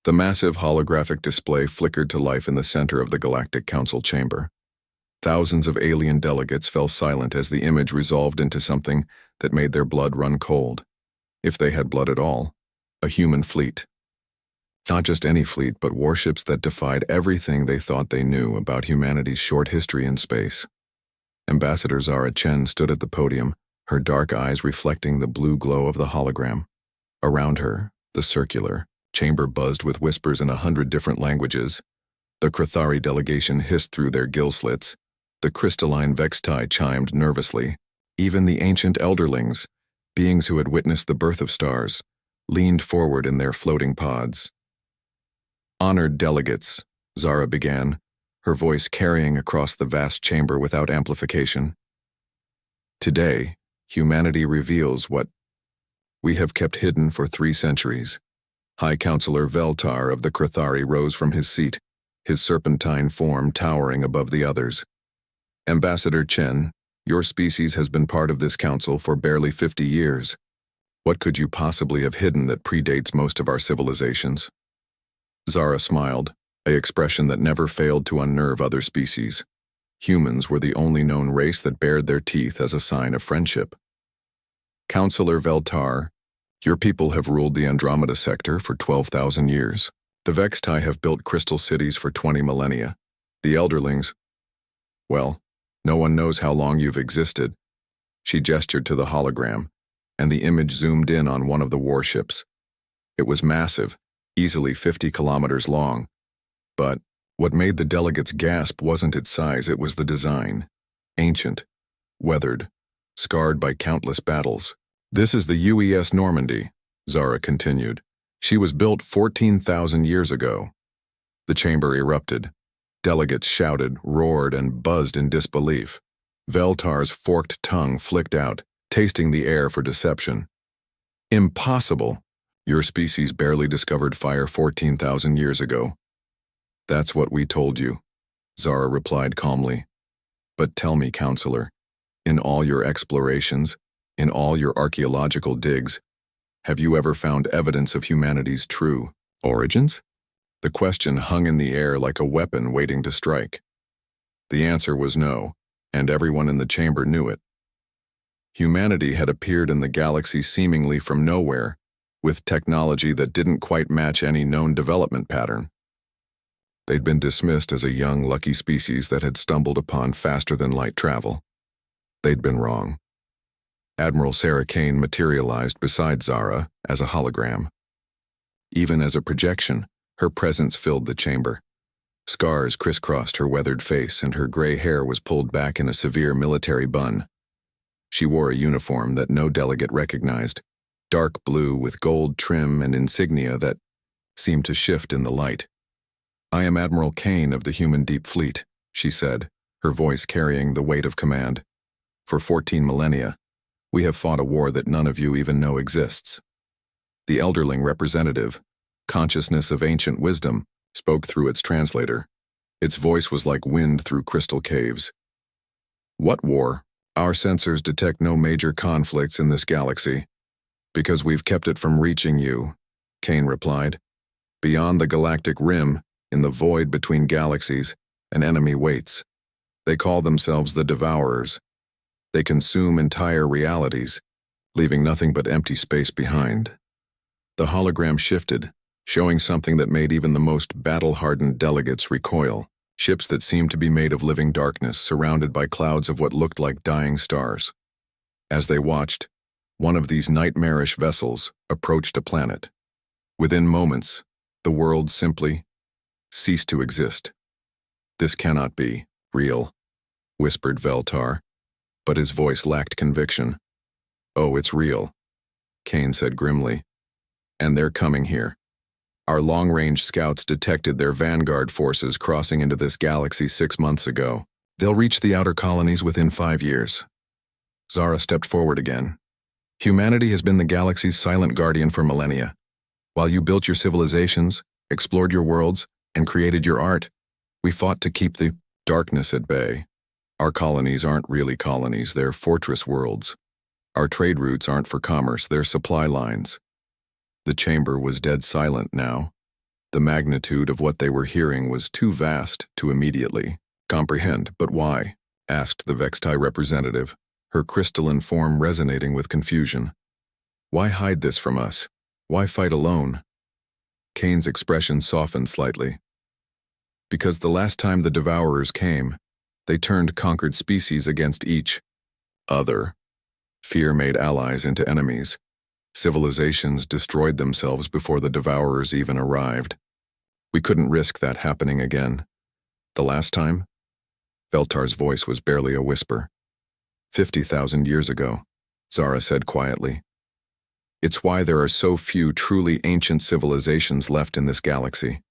The massive holographic display flickered to life in the center of the Galactic Council chamber. Thousands of alien delegates fell silent as the image resolved into something that made their blood run cold. If they had blood at all, a human fleet. Not just any fleet, but warships that defied everything they thought they knew about humanity's short history in space. Ambassador Zara Chen stood at the podium, her dark eyes reflecting the blue glow of the hologram. Around her, the circular chamber buzzed with whispers in 100 different languages. The Krathari delegation hissed through their gill slits. The crystalline Vextai chimed nervously. Even the ancient elderlings, beings who had witnessed the birth of stars, leaned forward in their floating pods. Honored delegates, Zara began, her voice carrying across the vast chamber without amplification. Today, humanity reveals what we have kept hidden for 3 centuries. High Counselor Veltar of the Krathari rose from his seat, his serpentine form towering above the others. Ambassador Chen, your species has been part of this council for barely 50 years. What could you possibly have hidden that predates most of our civilizations? Zara smiled, an expression that never failed to unnerve other species. Humans were the only known race that bared their teeth as a sign of friendship. Counselor Veltar, your people have ruled the Andromeda sector for 12,000 years. The Vextai have built crystal cities for 20 millennia. The Elderlings, well, no one knows how long you've existed. She gestured to the hologram, and the image zoomed in on one of the warships. It was massive, easily 50 kilometers long. But what made the delegates gasp wasn't its size, it was the design. Ancient, weathered, scarred by countless battles. This is the UES Normandy, Zara continued. She was built 14,000 years ago. The chamber erupted. Delegates shouted, roared, and buzzed in disbelief. Veltar's forked tongue flicked out, tasting the air for deception. Impossible! Your species barely discovered fire 14,000 years ago. That's what we told you, Zara replied calmly. But tell me, Counselor, in all your explorations, in all your archaeological digs, have you ever found evidence of humanity's true origins? The question hung in the air like a weapon waiting to strike. The answer was no, and everyone in the chamber knew it. Humanity had appeared in the galaxy seemingly from nowhere, with technology that didn't quite match any known development pattern. They'd been dismissed as a young, lucky species that had stumbled upon faster-than-light travel. They'd been wrong. Admiral Sarah Kane materialized beside Zara as a hologram. Even as a projection, her presence filled the chamber. Scars crisscrossed her weathered face, and her gray hair was pulled back in a severe military bun. She wore a uniform that no delegate recognized, dark blue with gold trim and insignia that seemed to shift in the light. I am Admiral Kane of the Human Deep Fleet, she said, her voice carrying the weight of command. For 14 millennia, we have fought a war that none of you even know exists. The elderling representative, consciousness of ancient wisdom, spoke through its translator. Its voice was like wind through crystal caves. What war? Our sensors detect no major conflicts in this galaxy. Because we've kept it from reaching you, Kane replied. Beyond the galactic rim, in the void between galaxies, an enemy waits. They call themselves the Devourers. They consume entire realities, leaving nothing but empty space behind. The hologram shifted, showing something that made even the most battle-hardened delegates recoil. Ships that seemed to be made of living darkness, surrounded by clouds of what looked like dying stars. As they watched, one of these nightmarish vessels approached a planet. Within moments, the world simply ceased to exist. This cannot be real, whispered Veltar, but his voice lacked conviction. Oh, it's real, Kane said grimly. And they're coming here. Our long-range scouts detected their vanguard forces crossing into this galaxy 6 months ago. They'll reach the outer colonies within 5 years. Zara stepped forward again. Humanity has been the galaxy's silent guardian for millennia. While you built your civilizations, explored your worlds, and created your art, we fought to keep the darkness at bay. Our colonies aren't really colonies, they're fortress worlds. Our trade routes aren't for commerce, they're supply lines. The chamber was dead silent now. The magnitude of what they were hearing was too vast to immediately comprehend. But why? Asked the Vextai representative, her crystalline form resonating with confusion. Why hide this from us? Why fight alone? Kane's expression softened slightly. Because the last time the Devourers came, they turned conquered species against each other. Fear made allies into enemies. Civilizations destroyed themselves before the Devourers even arrived. We couldn't risk that happening again. The last time? Veltar's voice was barely a whisper. 50,000 years ago, Zara said quietly. It's why there are so few truly ancient civilizations left in this galaxy.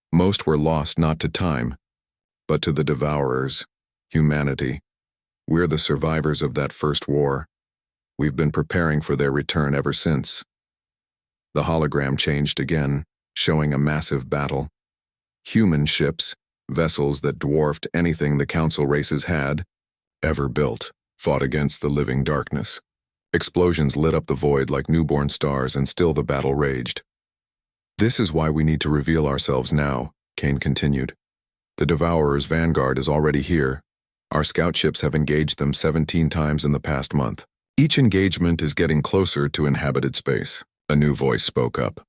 Most were lost not to time, but to the Devourers, humanity. We're the survivors of that first war. We've been preparing for their return ever since. The hologram changed again, showing a massive battle. Human ships, vessels that dwarfed anything the Council races had ever built, fought against the living darkness. Explosions lit up the void like newborn stars, and still the battle raged. This is why we need to reveal ourselves now, Kane continued. The Devourer's vanguard is already here. Our scout ships have engaged them 17 times in the past month. Each engagement is getting closer to inhabited space. A new voice spoke up.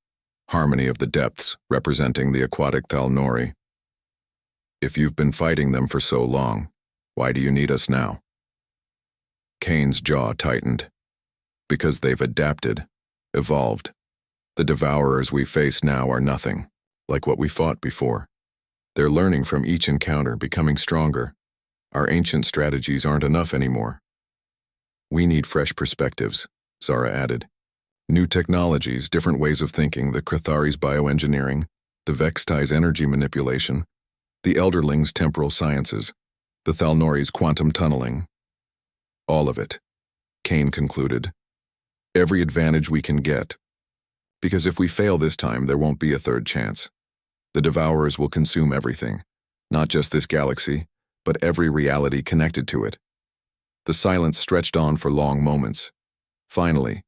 Harmony of the Depths, representing the aquatic Thalnori. If you've been fighting them for so long, why do you need us now? Kane's jaw tightened. Because they've adapted, evolved. The Devourers we face now are nothing, like what we fought before. They're learning from each encounter, becoming stronger. Our ancient strategies aren't enough anymore. We need fresh perspectives, Zara added. New technologies, different ways of thinking, the Krithari's bioengineering, the Vextai's energy manipulation, the Elderling's temporal sciences, the Thalnori's quantum tunneling. All of it, Kane concluded. Every advantage we can get. Because if we fail this time, there won't be a third chance. The Devourers will consume everything, not just this galaxy, but every reality connected to it. The silence stretched on for long moments. Finally,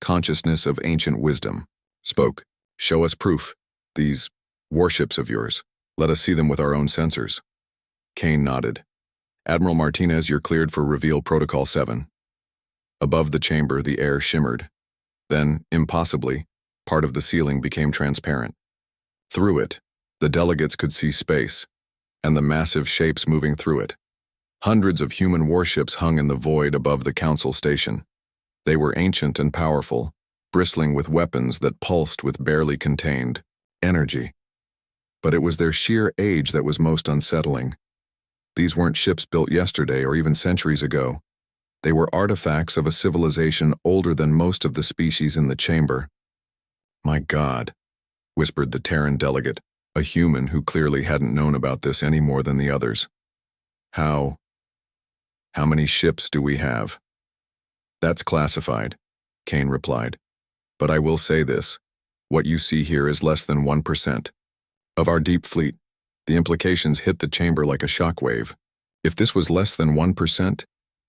consciousness of ancient wisdom spoke. Show us proof. These warships of yours. Let us see them with our own sensors. Kane nodded. Admiral Martinez, you're cleared for Reveal Protocol 7. Above the chamber, the air shimmered. Then, impossibly, part of the ceiling became transparent. Through it, the delegates could see space, and the massive shapes moving through it. Hundreds of human warships hung in the void above the Council station. They were ancient and powerful, bristling with weapons that pulsed with barely contained energy. But it was their sheer age that was most unsettling. These weren't ships built yesterday or even centuries ago. They were artifacts of a civilization older than most of the species in the chamber. My God, whispered the Terran delegate, a human who clearly hadn't known about this any more than the others. How many ships do we have? That's classified, Kane replied. But I will say this, what you see here is less than 1% of our deep fleet. The implications hit the chamber like a shockwave. If this was less than 1%,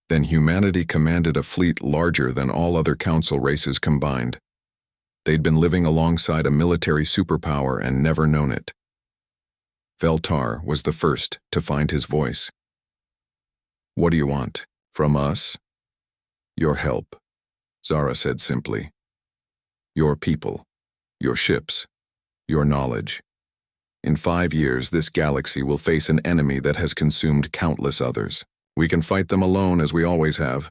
then humanity commanded a fleet larger than all other Council races combined. They'd been living alongside a military superpower and never known it. Veltar was the first to find his voice. What do you want? From us? Your help, Zara said simply. Your people, your ships, your knowledge. In 5 years, this galaxy will face an enemy that has consumed countless others. We can fight them alone as we always have,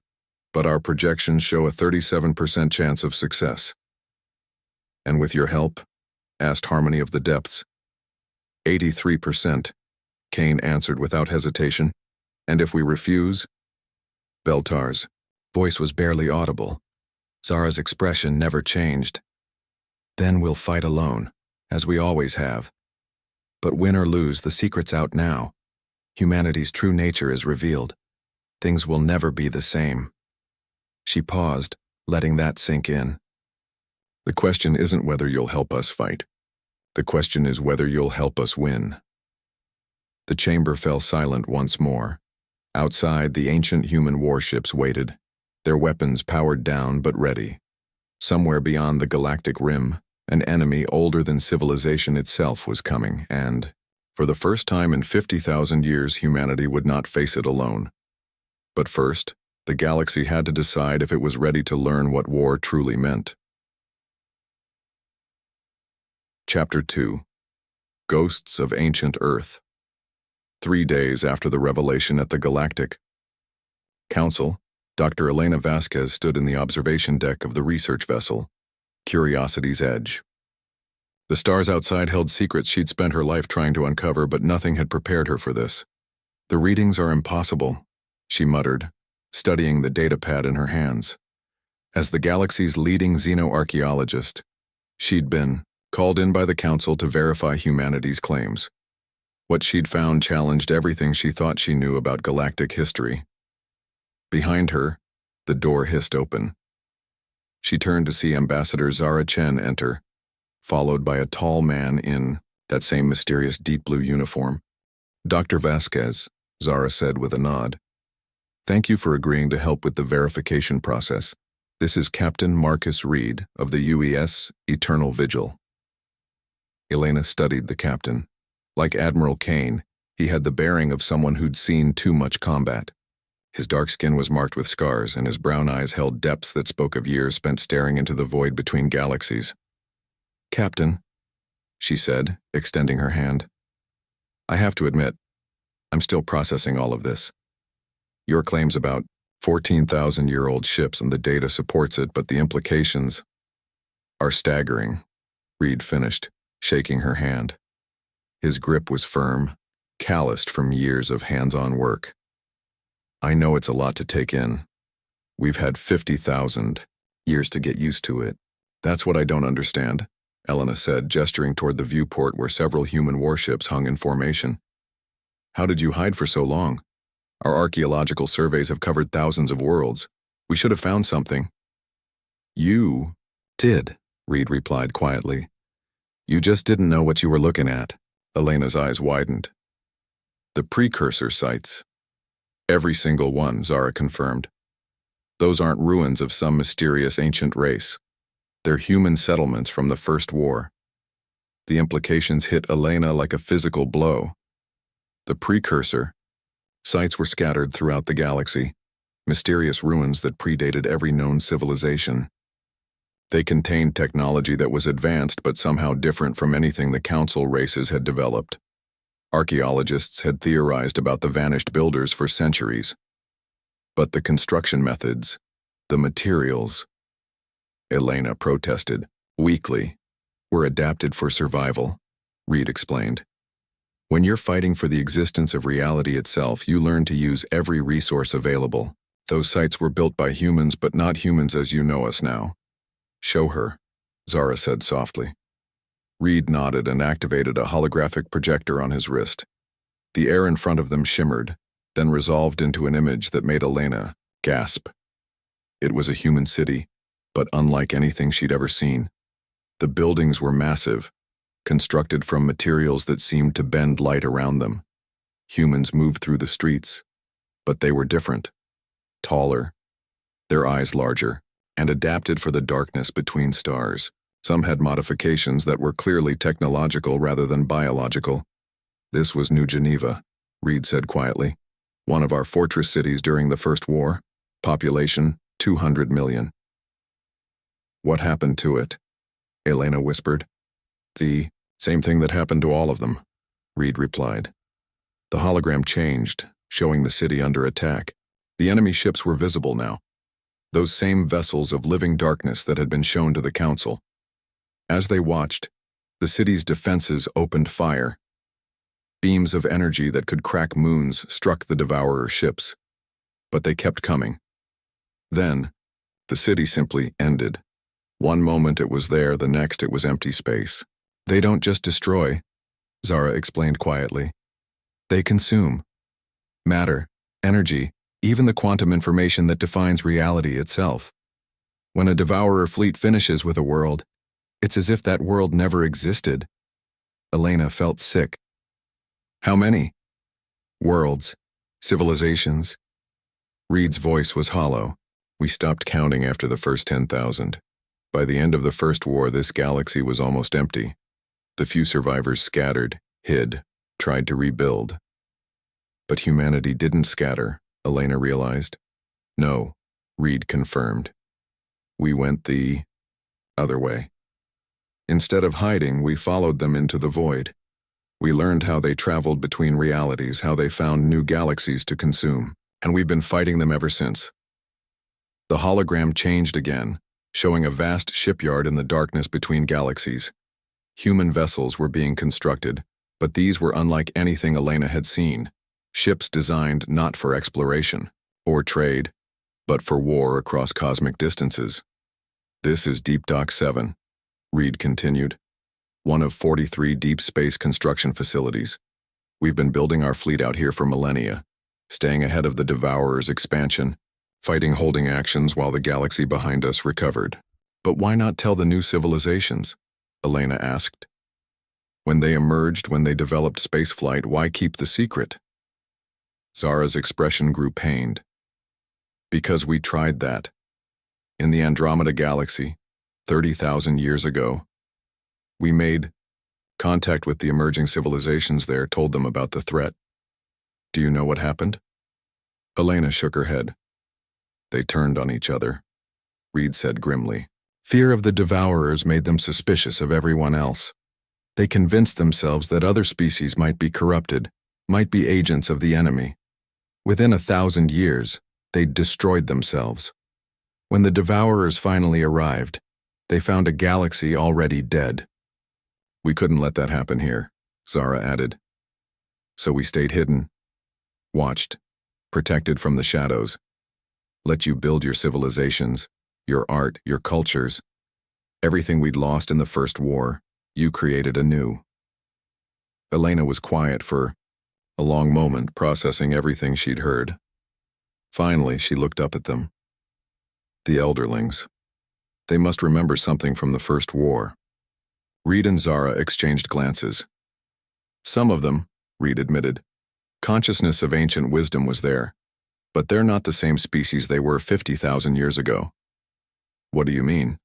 but our projections show a 37% chance of success. And with your help? Asked Harmony of the Depths. 83%, Kane answered without hesitation. And if we refuse? Veltar's voice was barely audible. Zara's expression never changed. Then we'll fight alone, as we always have. But win or lose, the secret's out now. Humanity's true nature is revealed. Things will never be the same. She paused, letting that sink in. The question isn't whether you'll help us fight. The question is whether you'll help us win. The chamber fell silent once more. Outside, the ancient human warships waited, their weapons powered down but ready. Somewhere beyond the galactic rim, An enemy older than civilization itself was coming, and, for the first time in 50,000 years, humanity would not face it alone. But first, the galaxy had to decide if it was ready to learn what war truly meant. Chapter 2. Ghosts of Ancient Earth. 3 days after the revelation at the Galactic Council, Dr. Elena Vasquez stood in the observation deck of the research vessel, Curiosity's Edge. The stars outside held secrets she'd spent her life trying to uncover, but nothing had prepared her for this. "The readings are impossible," she muttered, studying the datapad in her hands. As the galaxy's leading xenoarchaeologist, she'd been called in by the Council to verify humanity's claims. What she'd found challenged everything she thought she knew about galactic history. Behind her, the door hissed open. She turned to see Ambassador Zara Chen enter, followed by a tall man in that same mysterious deep blue uniform. "Dr. Vasquez," Zara said with a nod. "Thank you for agreeing to help with the verification process. This is Captain Marcus Reed of the UES Eternal Vigil." Elena studied the captain. Like Admiral Kane, he had the bearing of someone who'd seen too much combat. His dark skin was marked with scars, and his brown eyes held depths that spoke of years spent staring into the void between galaxies. "Captain," she said, extending her hand, "I have to admit, I'm still processing all of this. Your claims about 14,000-year-old ships and the data supports it, but the implications are staggering," Reed finished, shaking her hand. His grip was firm, calloused from years of hands-on work. "I know it's a lot to take in. We've had 50,000 years to get used to it. That's what I don't understand," Elena said, gesturing toward the viewport where several human warships hung in formation. "How did you hide for so long? Our archaeological surveys have covered thousands of worlds. We should have found something." "You did," Reed replied quietly. "You just didn't know what you were looking at." Elena's eyes widened. "The precursor sites." "Every single one," Zara confirmed. "Those aren't ruins of some mysterious ancient race. They're human settlements from the First War." The implications hit Elena like a physical blow. The precursor sites were scattered throughout the galaxy, mysterious ruins that predated every known civilization. They contained technology that was advanced but somehow different from anything the Council races had developed. Archaeologists had theorized about the vanished builders for centuries. But the construction methods, the materials, Elena protested, weakly, were adapted for survival, Reed explained. "When you're fighting for the existence of reality itself, you learn to use every resource available. Those sites were built by humans, but not humans as you know us now." "Show her," Zara said softly. Reed nodded and activated a holographic projector on his wrist. The air in front of them shimmered, then resolved into an image that made Elena gasp. It was a human city, but unlike anything she'd ever seen. The buildings were massive, constructed from materials that seemed to bend light around them. Humans moved through the streets, but they were different. Taller, their eyes larger, and adapted for the darkness between stars. Some had modifications that were clearly technological rather than biological. "This was New Geneva," Reed said quietly. "One of our fortress cities during the First War. Population, 200 million. "What happened to it?" Elena whispered. "The same thing that happened to all of them," Reed replied. The hologram changed, showing the city under attack. The enemy ships were visible now. Those same vessels of living darkness that had been shown to the Council. As they watched, the city's defenses opened fire. Beams of energy that could crack moons struck the Devourer ships. But they kept coming. Then, the city simply ended. One moment it was there, the next it was empty space. "They don't just destroy," Zara explained quietly. "They consume. Matter, energy, even the quantum information that defines reality itself. When a Devourer fleet finishes with a world, it's as if that world never existed." Elena felt sick. "How many?" "Worlds, civilizations." Reed's voice was hollow. "We stopped counting after the first 10,000. By the end of the First War, this galaxy was almost empty. The few survivors scattered, hid, tried to rebuild. But humanity didn't scatter, Elena realized. No, Reed confirmed. We went the other way. Instead of hiding, we followed them into the void. We learned how they traveled between realities, how they found new galaxies to consume, and we've been fighting them ever since. The hologram changed again, showing a vast shipyard in the darkness between galaxies. Human vessels were being constructed, but these were unlike anything Elena had seen. Ships designed not for exploration or trade, but for war across cosmic distances. This is Deep Dock 7, Reed continued, one of 43 deep space construction facilities. We've been building our fleet out here for millennia, staying ahead of the Devourer's expansion, fighting holding actions while the galaxy behind us recovered. But why not tell the new civilizations? Elena asked. When they emerged, when they developed spaceflight, why keep the secret? Zara's expression grew pained. Because we tried that. In the Andromeda Galaxy, 30,000 years ago, we made contact with the emerging civilizations there, told them about the threat. Do you know what happened? Elena shook her head. They turned on each other, Reed said grimly. Fear of the Devourers made them suspicious of everyone else. They convinced themselves that other species might be corrupted, might be agents of the enemy. Within 1,000 years, they'd destroyed themselves. When the Devourers finally arrived, they found a galaxy already dead. We couldn't let that happen here, Zara added. So we stayed hidden, watched, protected from the shadows. Let you build your civilizations, your art, your cultures. Everything we'd lost in the First War, you created anew. Elena was quiet for a long moment, processing everything she'd heard. Finally, she looked up at them. The Elderlings. They must remember something from the First War. Reed and Zara exchanged glances. Some of them, Reed admitted. Consciousness of ancient wisdom was there, but they're not the same species they were 50,000 years ago. What do you mean?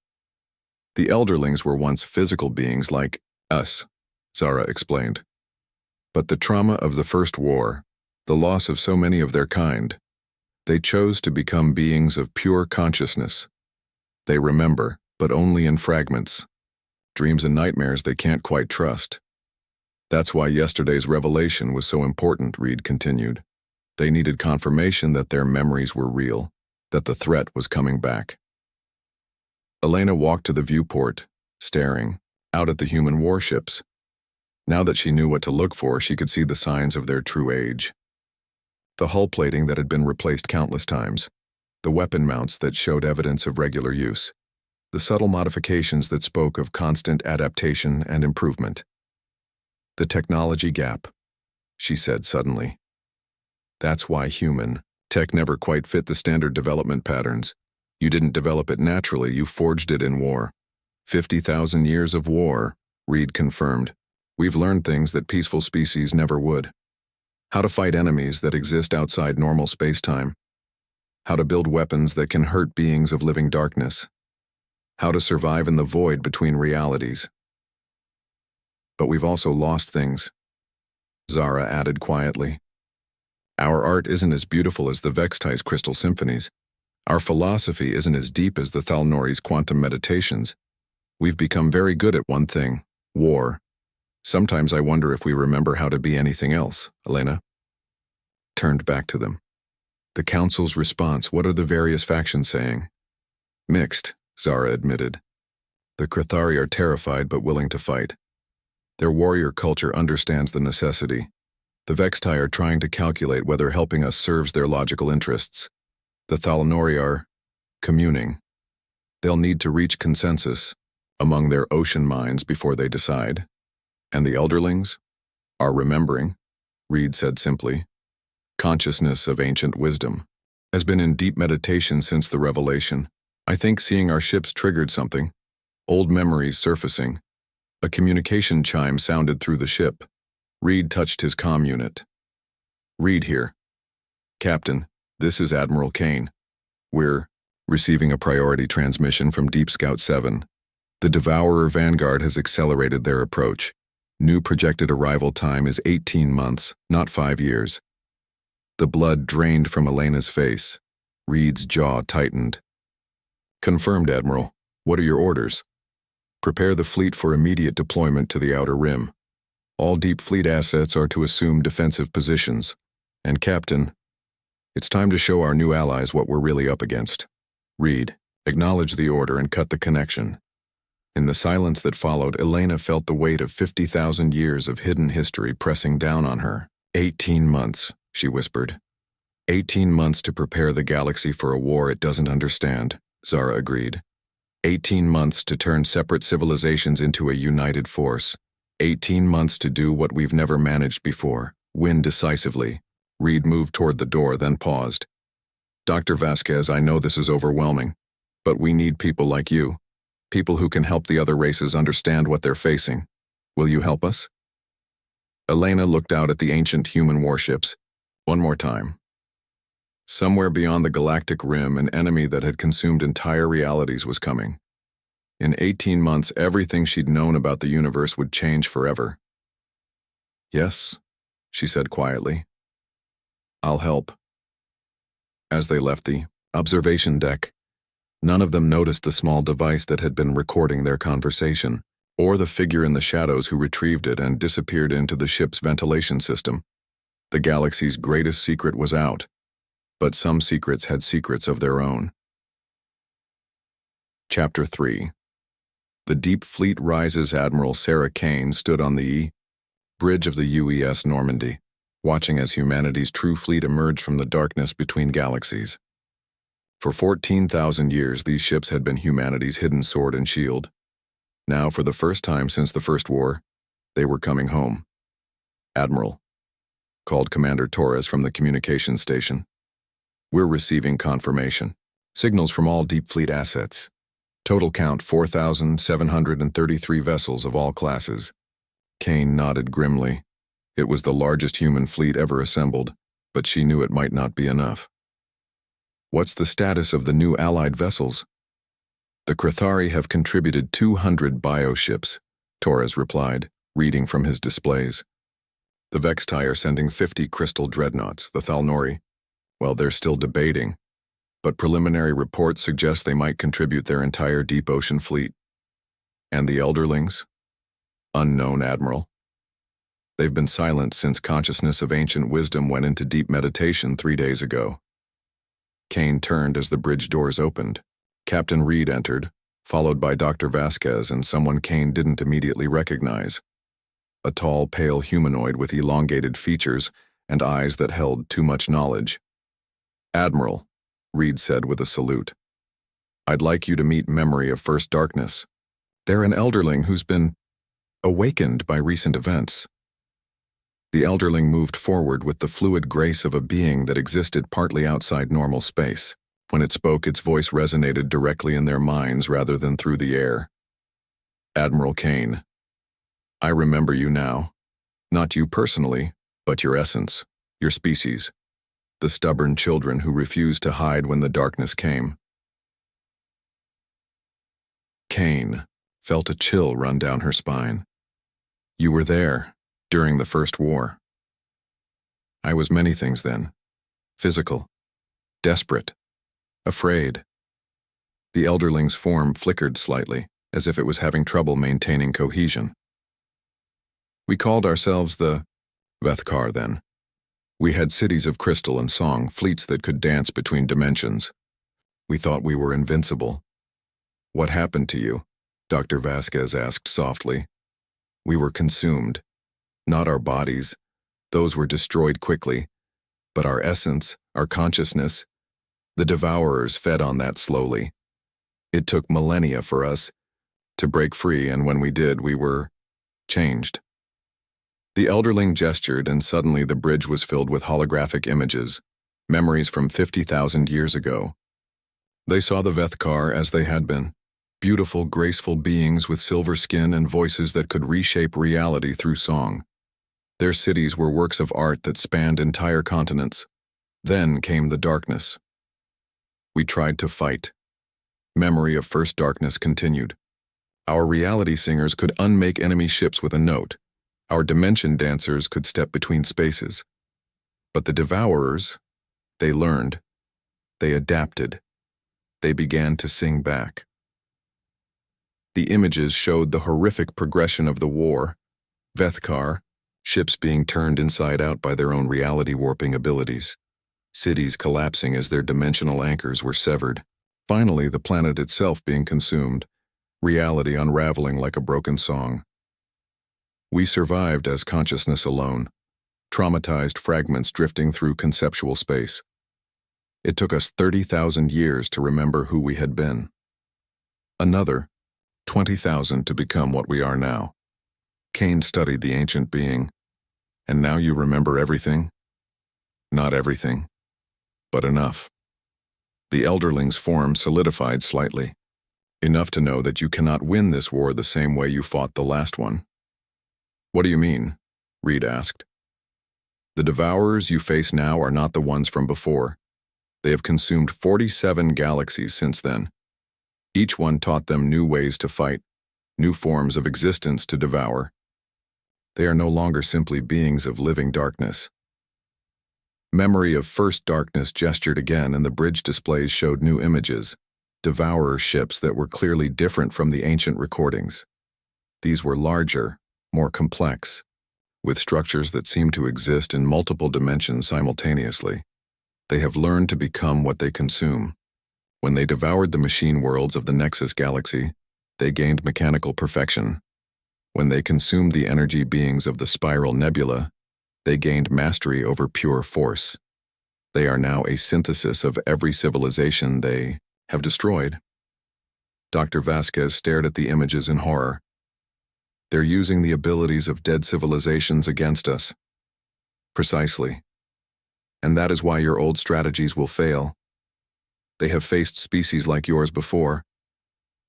The Elderlings were once physical beings like us, Zara explained. But the trauma of the First War, the loss of so many of their kind, they chose to become beings of pure consciousness. They remember, but only in fragments. Dreams and nightmares they can't quite trust. That's why yesterday's revelation was so important, Reed continued. They needed confirmation that their memories were real, that the threat was coming back. Elena walked to the viewport, staring out at the human warships. Now that she knew what to look for, she could see the signs of their true age. The hull plating that had been replaced countless times, the weapon mounts that showed evidence of regular use, the subtle modifications that spoke of constant adaptation and improvement. The technology gap, she said suddenly. That's why human tech never quite fit the standard development patterns. You didn't develop it naturally, you forged it in war. 50,000 years of war, Reed confirmed. We've learned things that peaceful species never would. How to fight enemies that exist outside normal space-time. How to build weapons that can hurt beings of living darkness. How to survive in the void between realities. But we've also lost things, Zara added quietly. Our art isn't as beautiful as the Vexti's crystal symphonies. Our philosophy isn't as deep as the Thalnori's quantum meditations. We've become very good at one thing, war. Sometimes I wonder if we remember how to be anything else, Elena. Turned back to them. The Council's response, what are the various factions saying? Mixed, Zara admitted. The Crithari are terrified but willing to fight. Their warrior culture understands the necessity. The Vexti are trying to calculate whether helping us serves their logical interests. The Thalnori are communing. They'll need to reach consensus among their ocean minds before they decide. And the Elderlings are remembering, Reed said simply. Consciousness of ancient wisdom has been in deep meditation since the revelation. I think seeing our ships triggered something, old memories surfacing. A communication chime sounded through the ship. Reed touched his comm unit. Reed here. Captain, this is Admiral Kane. We're receiving a priority transmission from Deep Scout 7. The Devourer Vanguard has accelerated their approach. New projected arrival time is 18 months, not 5 years. The blood drained from Elena's face. Reed's jaw tightened. Confirmed, Admiral. What are your orders? Prepare the fleet for immediate deployment to the Outer Rim. All Deep Fleet assets are to assume defensive positions. And Captain, it's time to show our new allies what we're really up against. Reed, acknowledge the order and cut the connection. In the silence that followed, Elena felt the weight of 50,000 years of hidden history pressing down on her. 18 months, she whispered. 18 months to prepare the galaxy for a war it doesn't understand, Zara agreed. 18 months to turn separate civilizations into a united force. 18 months to do what we've never managed before, win decisively. Reed moved toward the door, then paused. Dr. Vasquez, I know this is overwhelming, but we need people like you. People who can help the other races understand what they're facing. Will you help us? Elena looked out at the ancient human warships. One more time. Somewhere beyond the galactic rim, an enemy that had consumed entire realities was coming. In 18 months, everything she'd known about the universe would change forever. Yes, she said quietly. I'll help. As they left the observation deck, none of them noticed the small device that had been recording their conversation, or the figure in the shadows who retrieved it and disappeared into the ship's ventilation system. The galaxy's greatest secret was out, but some secrets had secrets of their own. Chapter 3. The Deep Fleet Rises Admiral Sarah Kane stood on the bridge of the UES Normandy, watching as humanity's true fleet emerged from the darkness between galaxies. For 14,000 years, these ships had been humanity's hidden sword and shield. Now, for the first time since the First War, they were coming home. Admiral, called Commander Torres from the communications station. We're receiving confirmation. Signals from all Deep Fleet assets. Total count 4,733 vessels of all classes. Kane nodded grimly. It was the largest human fleet ever assembled, but she knew it might not be enough. What's the status of the new Allied vessels? The Krathari have contributed 200 bioships, Torres replied, reading from his displays. The Vextai are sending 50 crystal dreadnoughts, the Thalnori. Well, they're still debating, but preliminary reports suggest they might contribute their entire deep ocean fleet. And the Elderlings? Unknown, Admiral. They've been silent since consciousness of ancient wisdom went into deep meditation 3 days ago. Kane turned as the bridge doors opened. Captain Reed entered, followed by Dr. Vasquez and someone Kane didn't immediately recognize. A tall, pale humanoid with elongated features and eyes that held too much knowledge. Admiral, Reed said with a salute. I'd like you to meet Memory of First Darkness. They're an elderling who's been awakened by recent events. The elderling moved forward with the fluid grace of a being that existed partly outside normal space. When it spoke, its voice resonated directly in their minds rather than through the air. Admiral Kane, I remember you now. Not you personally, but your essence, your species. The stubborn children who refused to hide when the darkness came. Kane felt a chill run down her spine. You were there, during the First War. I was many things then. Physical, desperate, afraid. The elderling's form flickered slightly, as if it was having trouble maintaining cohesion. We called ourselves the Vethkar then. We had cities of crystal and song, fleets that could dance between dimensions. We thought we were invincible. What happened to you? Dr. Vasquez asked softly. We were consumed. Not our bodies. Those were destroyed quickly. But our essence, our consciousness, the devourers fed on that slowly. It took millennia for us to break free, and when we did, we were changed. The elderling gestured, and suddenly the bridge was filled with holographic images, memories from 50,000 years ago. They saw the Vethkar as they had been, beautiful, graceful beings with silver skin and voices that could reshape reality through song. Their cities were works of art that spanned entire continents. Then came the darkness. We tried to fight. Memory of First Darkness continued. Our reality singers could unmake enemy ships with a note. Our dimension dancers could step between spaces. But the devourers, they learned. They adapted. They began to sing back. The images showed the horrific progression of the war. Vethkar, ships being turned inside out by their own reality warping abilities. Cities collapsing as their dimensional anchors were severed. Finally, the planet itself being consumed. Reality unraveling like a broken song. We survived as consciousness alone, traumatized fragments drifting through conceptual space. It took us 30,000 years to remember who we had been. Another, 20,000 to become what we are now. Cain studied the ancient being. And now you remember everything? Not everything, but enough. The elderling's form solidified slightly. Enough to know that you cannot win this war the same way you fought the last one. What do you mean? Reed asked. The devourers you face now are not the ones from before. They have consumed 47 galaxies since then. Each one taught them new ways to fight, new forms of existence to devour. They are no longer simply beings of living darkness. Memory of first darkness gestured again, and the bridge displays showed new images. Devourer ships that were clearly different from the ancient recordings. These were larger, more complex, with structures that seemed to exist in multiple dimensions simultaneously. They have learned to become what they consume. When they devoured the machine worlds of the Nexus galaxy, they gained mechanical perfection. When they consumed the energy beings of the Spiral Nebula, they gained mastery over pure force. They are now a synthesis of every civilization they have destroyed. Dr. Vasquez stared at the images in horror. They're using the abilities of dead civilizations against us. Precisely. And that is why your old strategies will fail. They have faced species like yours before.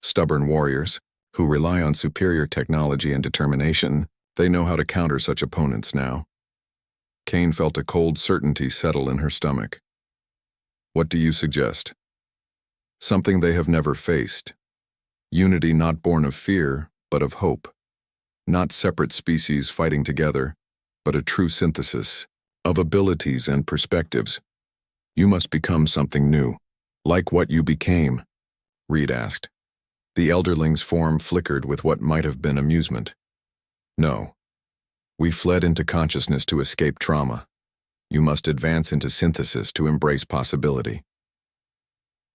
Stubborn warriors, who rely on superior technology and determination. They know how to counter such opponents now. Cain felt a cold certainty settle in her stomach. What do you suggest? Something they have never faced. Unity not born of fear, but of hope. Not separate species fighting together, but a true synthesis of abilities and perspectives. You must become something new, like what you became, Reed asked. The elderling's form flickered with what might have been amusement. No. We fled into consciousness to escape trauma. You must advance into synthesis to embrace possibility.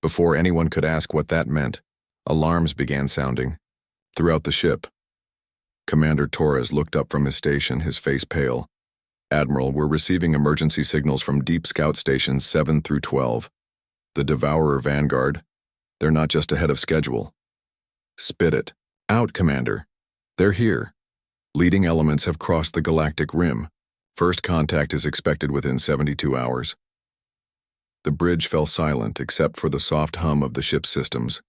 Before anyone could ask what that meant, alarms began sounding throughout the ship. Commander Torres looked up from his station, his face pale. Admiral, we're receiving emergency signals from Deep Scout Stations 7 through 12. The Devourer Vanguard, they're not just ahead of schedule. Spit it. Out, Commander. They're here. Leading elements have crossed the galactic rim. First contact is expected within 72 hours. The bridge fell silent except for the soft hum of the ship's systems.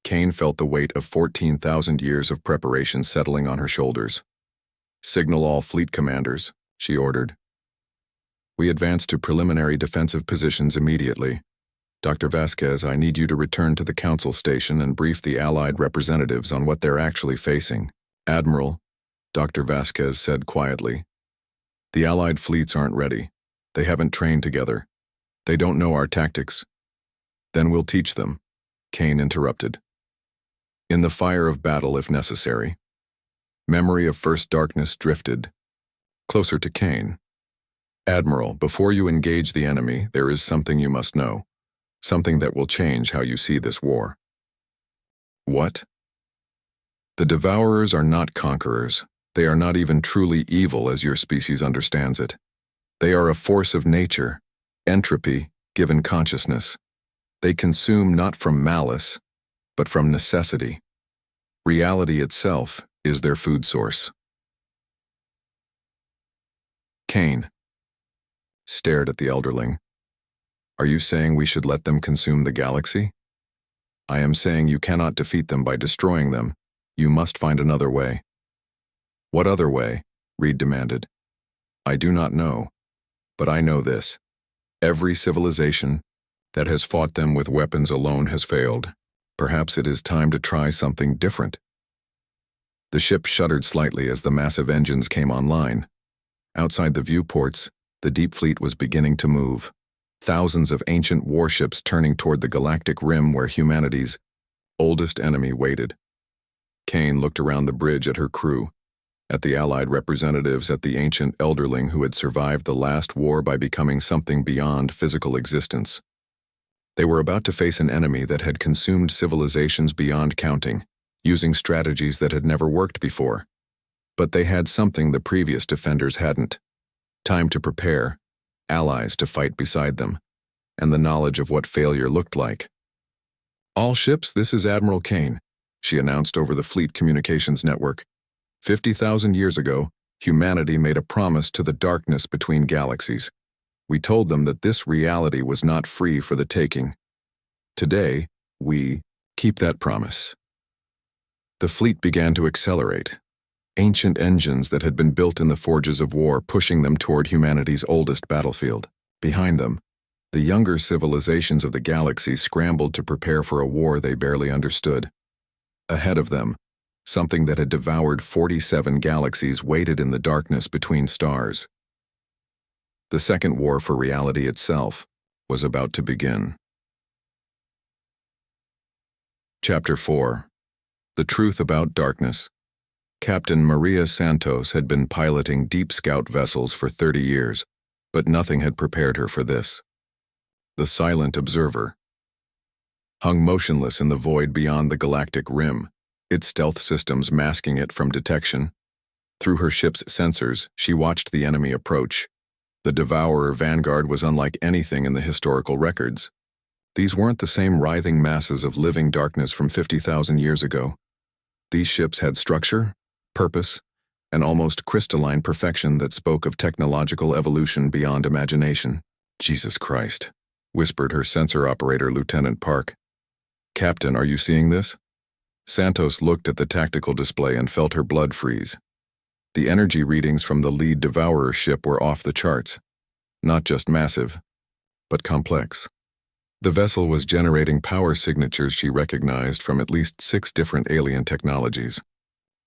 Cain felt the weight of 14,000 years of preparation settling on her shoulders. Signal all fleet commanders, she ordered. We advance to preliminary defensive positions immediately. Dr. Vasquez, I need you to return to the council station and brief the Allied representatives on what they're actually facing. Admiral, Dr. Vasquez said quietly. The Allied fleets aren't ready. They haven't trained together. They don't know our tactics. Then we'll teach them, Cain interrupted. In the fire of battle if necessary. Memory of first darkness drifted. Closer to Cain. Admiral, before you engage the enemy, there is something you must know. Something that will change how you see this war. What? The Devourers are not conquerors. They are not even truly evil as your species understands it. They are a force of nature, entropy given consciousness. They consume not from malice, but from necessity. Reality itself is their food source. Cain stared at the elderling. Are you saying we should let them consume the galaxy? I am saying you cannot defeat them by destroying them. You must find another way. What other way? Reed demanded. I do not know, but I know this. Every civilization that has fought them with weapons alone has failed. Perhaps it is time to try something different. The ship shuddered slightly as the massive engines came online. Outside the viewports, the deep fleet was beginning to move. Thousands of ancient warships turning toward the galactic rim where humanity's oldest enemy waited. Kane looked around the bridge at her crew, at the Allied representatives, at the ancient elderling who had survived the last war by becoming something beyond physical existence. They were about to face an enemy that had consumed civilizations beyond counting, using strategies that had never worked before. But they had something the previous defenders hadn't: time to prepare, allies to fight beside them, and the knowledge of what failure looked like. "All ships, this is Admiral Kane," she announced over the fleet communications network. 50,000 years ago, humanity made a promise to the darkness between galaxies. We told them that this reality was not free for the taking. Today, we keep that promise. The fleet began to accelerate. Ancient engines that had been built in the forges of war pushing them toward humanity's oldest battlefield. Behind them, the younger civilizations of the galaxy scrambled to prepare for a war they barely understood. Ahead of them, something that had devoured 47 galaxies waited in the darkness between stars. The second war for reality itself was about to begin. Chapter 4. The Truth About Darkness. Captain Maria Santos had been piloting deep scout vessels for 30 years, but nothing had prepared her for this. The silent observer hung motionless in the void beyond the galactic rim, its stealth systems masking it from detection. Through her ship's sensors, she watched the enemy approach. The Devourer vanguard was unlike anything in the historical records. These weren't the same writhing masses of living darkness from 50,000 years ago. These ships had structure, purpose, and almost crystalline perfection that spoke of technological evolution beyond imagination. "Jesus Christ," whispered her sensor operator, Lieutenant Park. "Captain, are you seeing this?" Santos looked at the tactical display and felt her blood freeze. The energy readings from the lead Devourer ship were off the charts. Not just massive, but complex. The vessel was generating power signatures she recognized from at least 6 different alien technologies.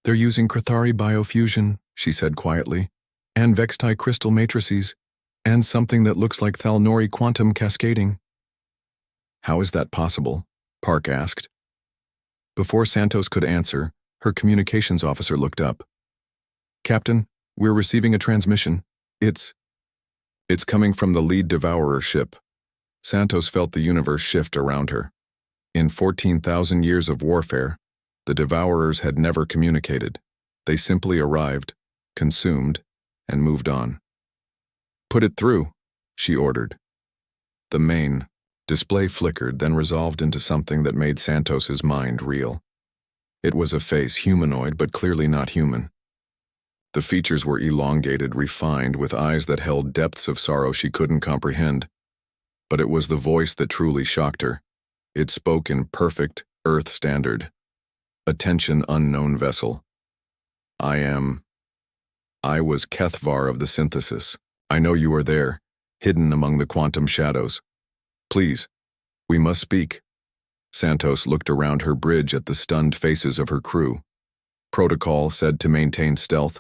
"They're using Krathari biofusion," she said quietly, "and Vextai crystal matrices, and something that looks like Thalnori quantum cascading." "How is that possible?" Park asked. Before Santos could answer, her communications officer looked up. "Captain, we're receiving a transmission. It's coming from the lead Devourer ship." Santos felt the universe shift around her. In 14,000 years of warfare, the Devourers had never communicated. They simply arrived, consumed, and moved on. "Put it through," she ordered. The main display flickered, then resolved into something that made Santos's mind reel. It was a face, humanoid but clearly not human. The features were elongated, refined, with eyes that held depths of sorrow she couldn't comprehend. But it was the voice that truly shocked her. It spoke in perfect Earth standard. "Attention, unknown vessel. I was Kethvar of the Synthesis. I know you are there, hidden among the quantum shadows. Please, we must speak." Santos looked around her bridge at the stunned faces of her crew. Protocol said to maintain stealth,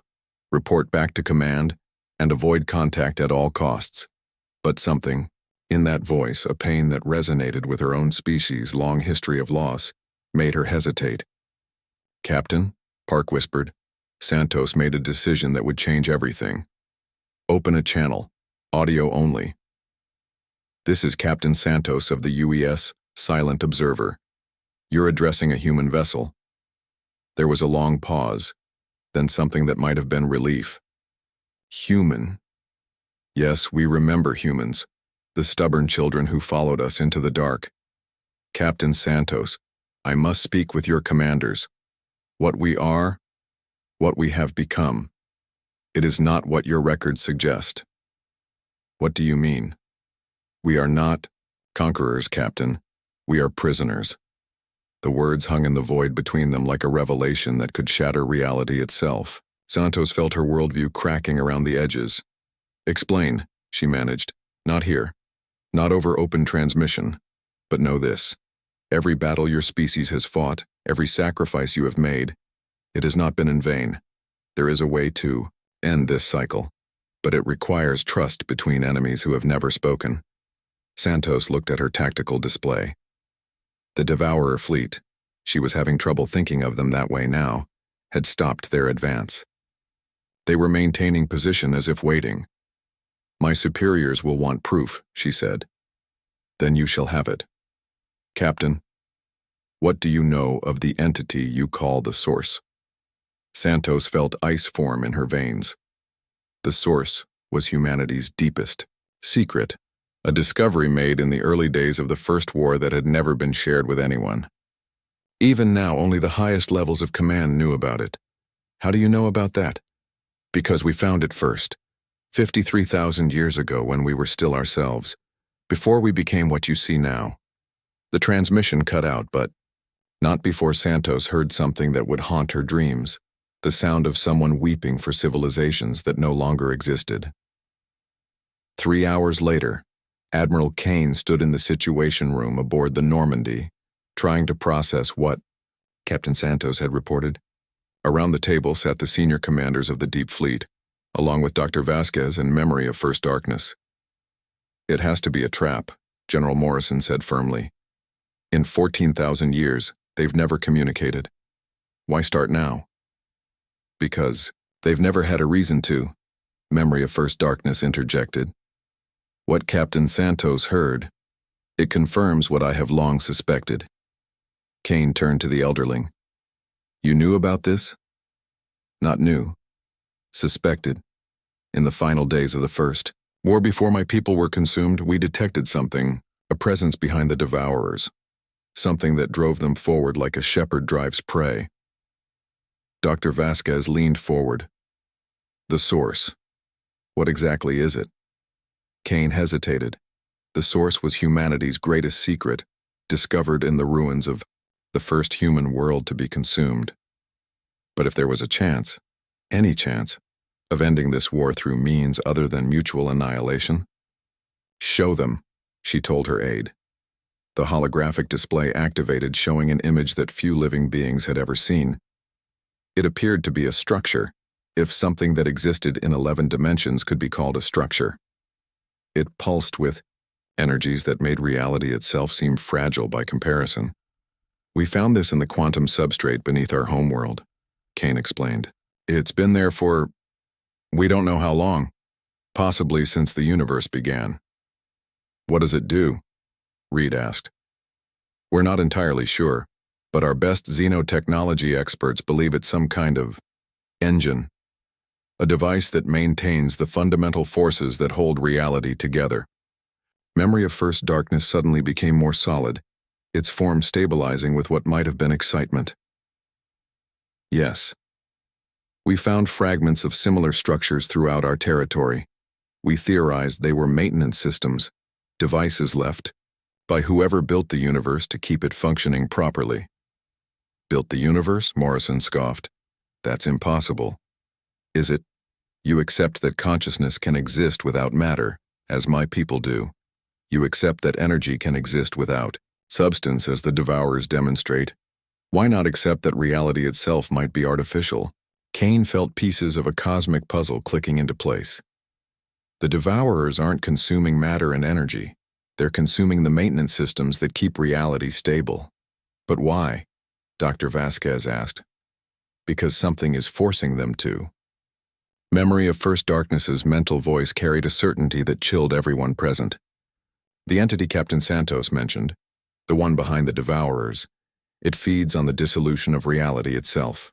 report back to command, and avoid contact at all costs. But something, in that voice, a pain that resonated with her own species' long history of loss, made her hesitate. "Captain," Park whispered, Santos made a decision that would change everything. "Open a channel, audio only." "This is Captain Santos of the UES, Silent Observer. You're addressing a human vessel." There was a long pause, then something that might have been relief. "Human? Yes, we remember humans, the stubborn children who followed us into the dark. Captain Santos, I must speak with your commanders. What we are, what we have become. It is not what your records suggest." "What do you mean?" "We are not conquerors, Captain. We are prisoners." The words hung in the void between them like a revelation that could shatter reality itself. Santos felt her worldview cracking around the edges. "Explain," she managed. "Not here. Not over open transmission. But know this. Every battle your species has fought, every sacrifice you have made, It has not been in vain. There is a way to end this cycle, but it requires trust between enemies who have never spoken. Santos looked at her tactical display. The Devourer fleet, she was having trouble thinking of them that way now, had stopped their advance. They were maintaining position as if waiting. "My superiors will want proof," she said. "Then you shall have it. Captain, what do you know of the entity you call the Source?" Santos felt ice form in her veins. The Source was humanity's deepest secret, a discovery made in the early days of the First War that had never been shared with anyone. Even now, only the highest levels of command knew about it. How do you know about that? Because we found it first, 53,000 years ago when we were still ourselves, before we became what you see now. The transmission cut out, but not before Santos heard something that would haunt her dreams, the sound of someone weeping for civilizations that no longer existed. 3 hours later, Admiral Kane stood in the Situation Room aboard the Normandy, trying to process what Captain Santos had reported. Around the table sat the senior commanders of the Deep Fleet, along with Dr. Vasquez and Memory of First Darkness. "It has to be a trap," General Morrison said firmly. "In 14,000 years, they've never communicated. Why start now?" "Because they've never had a reason to," Memory of First Darkness interjected. "What Captain Santos heard, it confirms what I have long suspected." Kane turned to the elderling. "You knew about this?" "Not knew. Suspected. In the final days of the First War, before my people were consumed, we detected something, a presence behind the Devourers, something that drove them forward like a shepherd drives prey." Dr. Vasquez leaned forward. "The Source. What exactly is it?" Kane hesitated. The Source was humanity's greatest secret, discovered in the ruins of the first human world to be consumed. But if there was a chance, any chance, of ending this war through means other than mutual annihilation? "Show them," she told her aide. The holographic display activated, showing an image that few living beings had ever seen. It appeared to be a structure, if something that existed in 11 dimensions could be called a structure. It pulsed with energies that made reality itself seem fragile by comparison. "We found this in the quantum substrate beneath our homeworld," Kane explained. "It's been there for, we don't know how long, possibly since the universe began." "What does it do?" Reed asked. "We're not entirely sure, but our best xenotechnology experts believe it's some kind of engine, a device that maintains the fundamental forces that hold reality together." Memory of First Darkness suddenly became more solid, its form stabilizing with what might have been excitement. "Yes. We found fragments of similar structures throughout our territory. We theorized they were maintenance systems, devices left by whoever built the universe to keep it functioning properly." "Built the universe?" Morrison scoffed. "That's impossible." "Is it? You accept that consciousness can exist without matter, as my people do. You accept that energy can exist without substance, as the Devourers demonstrate. Why not accept that reality itself might be artificial?" Kane felt pieces of a cosmic puzzle clicking into place. The Devourers aren't consuming matter and energy. They're consuming the maintenance systems that keep reality stable. "But why?" Dr. Vasquez asked. "Because something is forcing them to." Memory of First Darkness's mental voice carried a certainty that chilled everyone present. "The entity Captain Santos mentioned, the one behind the Devourers, it feeds on the dissolution of reality itself.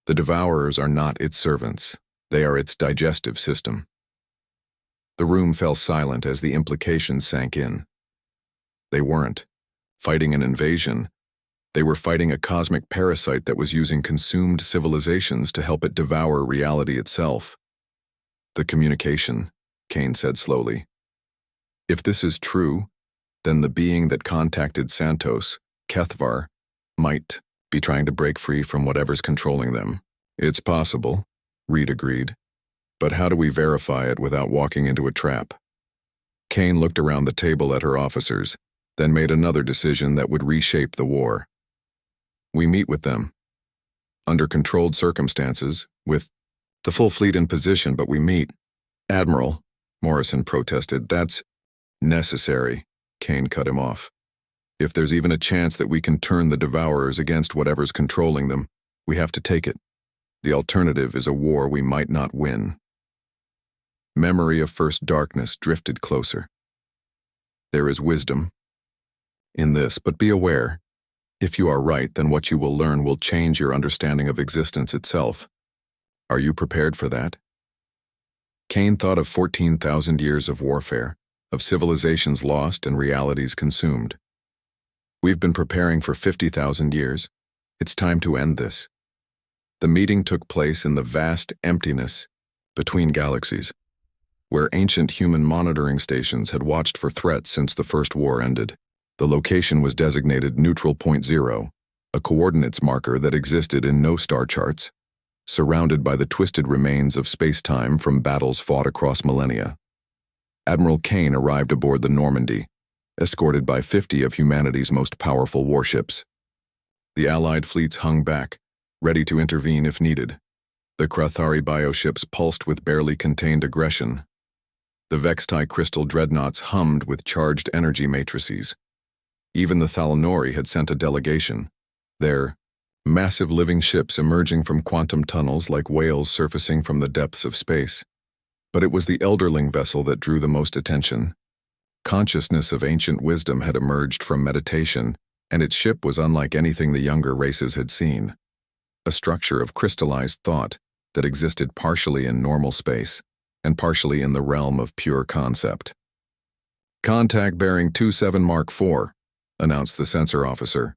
The Devourers are not its servants. They are its digestive system." The room fell silent as the implications sank in. They weren't fighting an invasion. They were fighting a cosmic parasite that was using consumed civilizations to help it devour reality itself. "The communication," Kane said slowly. "If this is true, then the being that contacted Santos, Kethvar, might be trying to break free from whatever's controlling them." "It's possible," Reed agreed. "But how do we verify it without walking into a trap?" Kane looked around the table at her officers, then made another decision that would reshape the war. "We meet with them. under controlled circumstances, with the full fleet in position, but we meet. Admiral, Morrison protested, that's necessary. Kane cut him off. If there's even a chance that we can turn the Devourers against whatever's controlling them, we have to take it. The alternative is a war we might not win. Memory of first darkness drifted closer. There is wisdom in this, but be aware. If you are right, then what you will learn will change your understanding of existence itself. Are you prepared for that? Kane thought of 14,000 years of warfare, of civilizations lost and realities consumed. We've been preparing for 50,000 years. It's time to end this. The meeting took place in the vast emptiness between galaxies, where ancient human monitoring stations had watched for threats since the First War ended. The location was designated Neutral Point Zero, a coordinates marker that existed in no star charts, surrounded by the twisted remains of space-time from battles fought across millennia. Admiral Kane arrived aboard the Normandy, escorted by 50 of humanity's most powerful warships. The Allied fleets hung back, ready to intervene if needed. The Krathari bioships pulsed with barely contained aggression. The Vextai crystal dreadnoughts hummed with charged energy matrices. Even the Thalnori had sent a delegation, their massive living ships emerging from quantum tunnels like whales surfacing from the depths of space. But it was the Elderling vessel that drew the most attention. Consciousness of ancient wisdom had emerged from meditation, and its ship was unlike anything the younger races had seen. A structure of crystallized thought that existed partially in normal space and partially in the realm of pure concept. "Contact bearing 27 Mark IV, announced the sensor officer.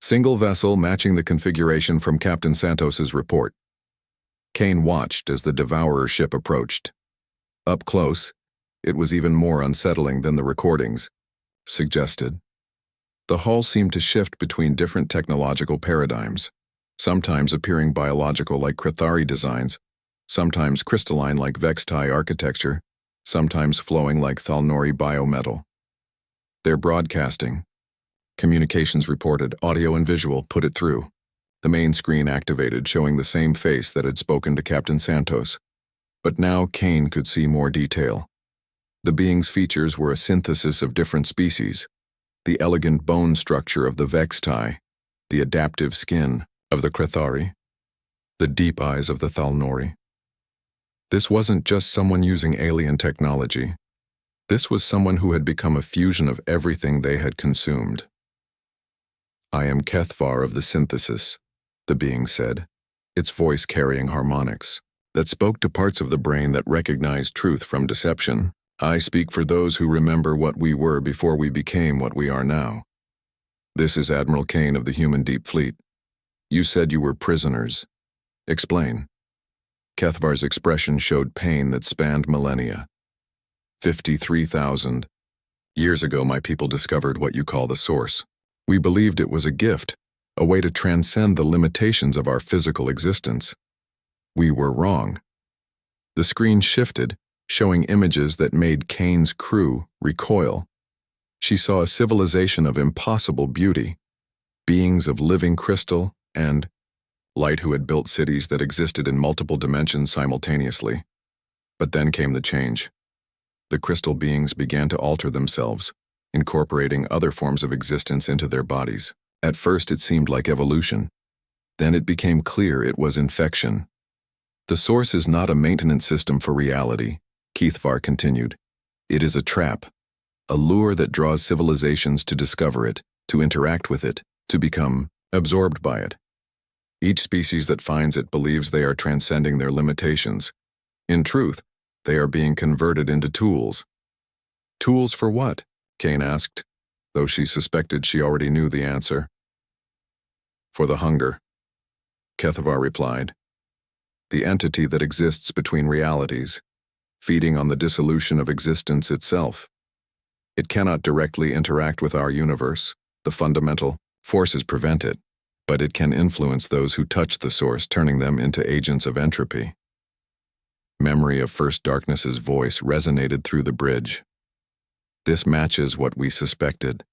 "Single vessel matching the configuration from Captain Santos's report." Kane watched as the Devourer ship approached. Up close, it was even more unsettling than the recordings suggested. The hull seemed to shift between different technological paradigms, sometimes appearing biological like Krathari designs, sometimes crystalline like Vextai architecture, sometimes flowing like Thalnori biometal. Their broadcasting. Communications reported, audio and visual, put it through. The main screen activated, showing the same face that had spoken to Captain Santos. But now Kane could see more detail. The being's features were a synthesis of different species. The elegant bone structure of the Vextai, the adaptive skin of the Krathari, the deep eyes of the Thalnori. This wasn't just someone using alien technology. This was someone who had become a fusion of everything they had consumed. "I am Kethvar of the synthesis," the being said, its voice carrying harmonics that spoke to parts of the brain that recognized truth from deception. "I speak for those who remember what we were before we became what we are now. This is Admiral Kane of the Human Deep Fleet. You said you were prisoners. Explain." Kethvar's expression showed pain that spanned millennia. 53,000 years ago, my people discovered what you call the Source. We believed it was a gift, a way to transcend the limitations of our physical existence. We were wrong. The screen shifted, showing images that made Kane's crew recoil. She saw a civilization of impossible beauty, beings of living crystal and light who had built cities that existed in multiple dimensions simultaneously. But then came the change. The crystal beings began to alter themselves, incorporating other forms of existence into their bodies. At first it seemed like evolution. Then it became clear it was infection. "The Source is not a maintenance system for reality," Kethvar continued. "It is a trap, a lure that draws civilizations to discover it, to interact with it, to become absorbed by it. Each species that finds it believes they are transcending their limitations. In truth, they are being converted into tools." "Tools for what?" Kane asked, though she suspected she already knew the answer. "For the hunger," Kethvar replied. "The entity that exists between realities, feeding on the dissolution of existence itself. It cannot directly interact with our universe, the fundamental forces prevent it, but it can influence those who touch the Source, turning them into agents of entropy." Memory of First Darkness's voice resonated through the bridge. "This matches what we suspected.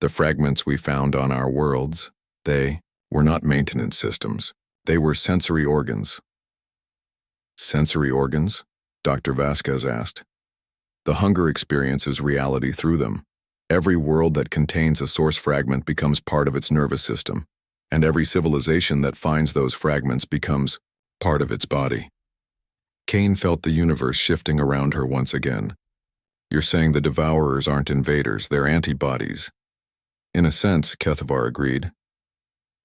The fragments we found on our worlds, they were not maintenance systems. They were sensory organs. Sensory organs? Dr. Vasquez asked. The hunger experiences reality through them. Every world that contains a source fragment becomes part of its nervous system, and every civilization that finds those fragments becomes part of its body. Kane felt the universe shifting around her once again. You're saying the Devourers aren't invaders, they're antibodies. In a sense, Kethavar agreed.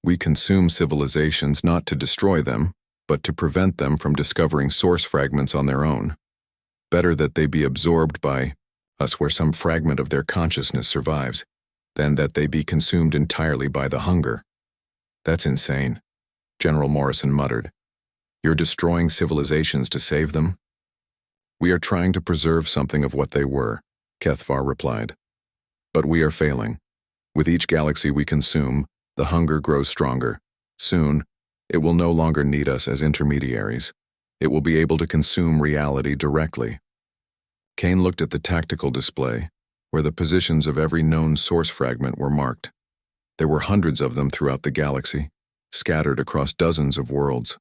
We consume civilizations not to destroy them, but to prevent them from discovering source fragments on their own. Better that they be absorbed by us where some fragment of their consciousness survives, than that they be consumed entirely by the hunger. That's insane, General Morrison muttered. You're destroying civilizations to save them? We are trying to preserve something of what they were, Kethavar replied. But we are failing. With each galaxy we consume, the hunger grows stronger. Soon, it will no longer need us as intermediaries. It will be able to consume reality directly. Kane looked at the tactical display, where the positions of every known source fragment were marked. There were hundreds of them throughout the galaxy, scattered across dozens of worlds.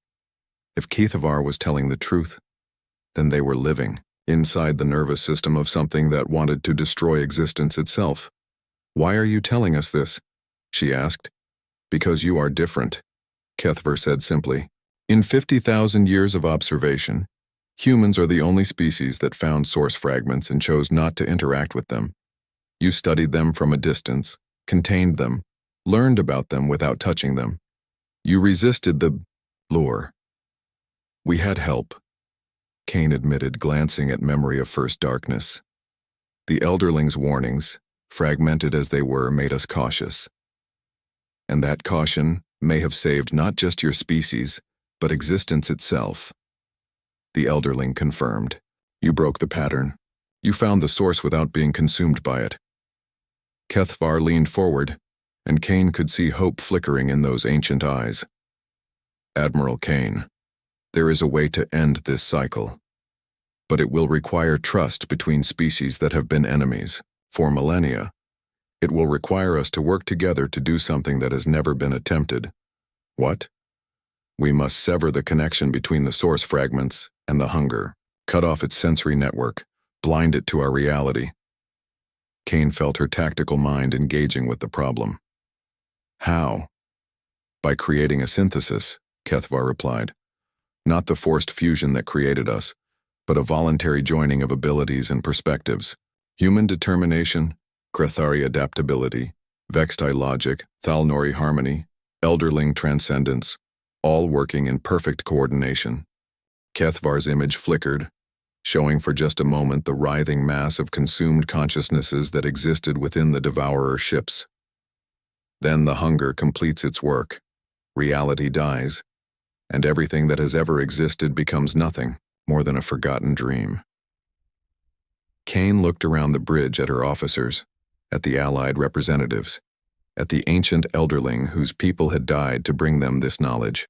If Kethavar was telling the truth, then they were living inside the nervous system of something that wanted to destroy existence itself. Why are you telling us this? She asked. Because you are different, Kethavar said simply. In 50,000 years of observation, humans are the only species that found source fragments and chose not to interact with them. You studied them from a distance, contained them, learned about them without touching them. You resisted the lure. We had help, Kane admitted, glancing at memory of first darkness. The Elderling's warnings, fragmented as they were, made us cautious. And that caution may have saved not just your species, but existence itself. The Elderling confirmed. You broke the pattern. You found the source without being consumed by it. Kethavar leaned forward, and Kane could see hope flickering in those ancient eyes. Admiral Kane, there is a way to end this cycle. But it will require trust between species that have been enemies for millennia. It will require us to work together to do something that has never been attempted. What? We must sever the connection between the source fragments and the hunger, cut off its sensory network, blind it to our reality. Kane felt her tactical mind engaging with the problem. How? By creating a synthesis, Kethavar replied. Not the forced fusion that created us, but a voluntary joining of abilities and perspectives. Human determination, Krethari adaptability, Vextai logic, Thalnori harmony, Elderling transcendence, all working in perfect coordination. Kethavar's image flickered, showing for just a moment the writhing mass of consumed consciousnesses that existed within the Devourer ships. Then the hunger completes its work. Reality dies, and everything that has ever existed becomes nothing more than a forgotten dream. Kane looked around the bridge at her officers, at the Allied representatives, at the ancient Elderling whose people had died to bring them this knowledge.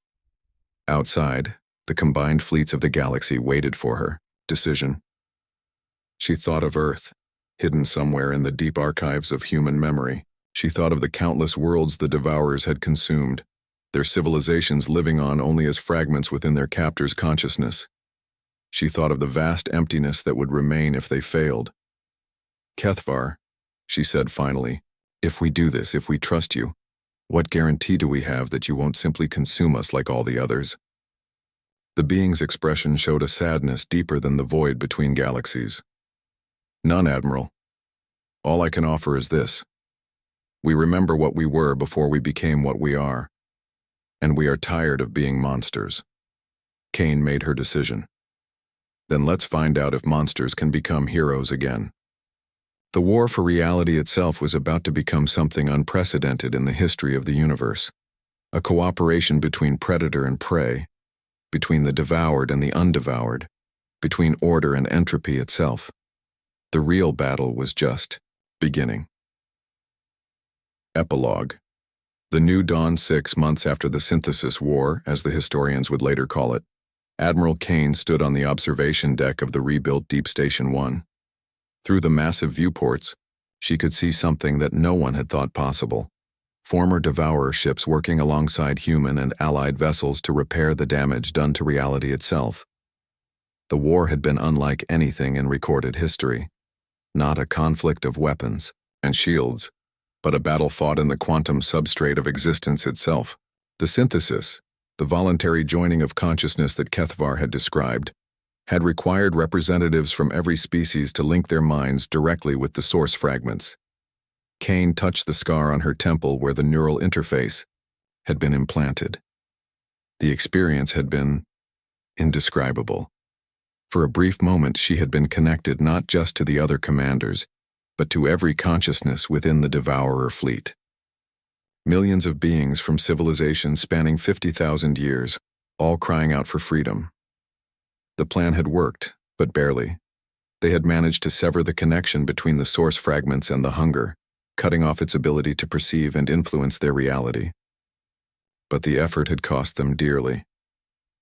Outside, the combined fleets of the galaxy waited for her decision. She thought of Earth, hidden somewhere in the deep archives of human memory. She thought of the countless worlds the Devourers had consumed, their civilizations living on only as fragments within their captors' consciousness. She thought of the vast emptiness that would remain if they failed. Kethavar, she said finally, if we do this, if we trust you, what guarantee do we have that you won't simply consume us like all the others? The being's expression showed a sadness deeper than the void between galaxies. None, Admiral. All I can offer is this. We remember what we were before we became what we are, and we are tired of being monsters. Kane made her decision. Then let's find out if monsters can become heroes again. The war for reality itself was about to become something unprecedented in the history of the universe. A cooperation between predator and prey, between the devoured and the undevoured, between order and entropy itself. The real battle was just beginning. Epilogue. The New Dawn 6 months after the Synthesis War, as the historians would later call it, Admiral Kane stood on the observation deck of the rebuilt Deep Station 1. Through the massive viewports, she could see something that no one had thought possible. former devourer ships working alongside human and allied vessels to repair the damage done to reality itself. The war had been unlike anything in recorded history. Not a conflict of weapons and shields, but a battle fought in the quantum substrate of existence itself. The synthesis, the voluntary joining of consciousness that Kethvar had described, had required representatives from every species to link their minds directly with the source fragments. Kane touched the scar on her temple where the neural interface had been implanted. The experience had been indescribable. For a brief moment, she had been connected not just to the other commanders, but to every consciousness within the Devourer fleet. Millions of beings from civilizations spanning 50,000 years, all crying out for freedom. The plan had worked, but barely. They had managed to sever the connection between the source fragments and the hunger, cutting off its ability to perceive and influence their reality. But the effort had cost them dearly.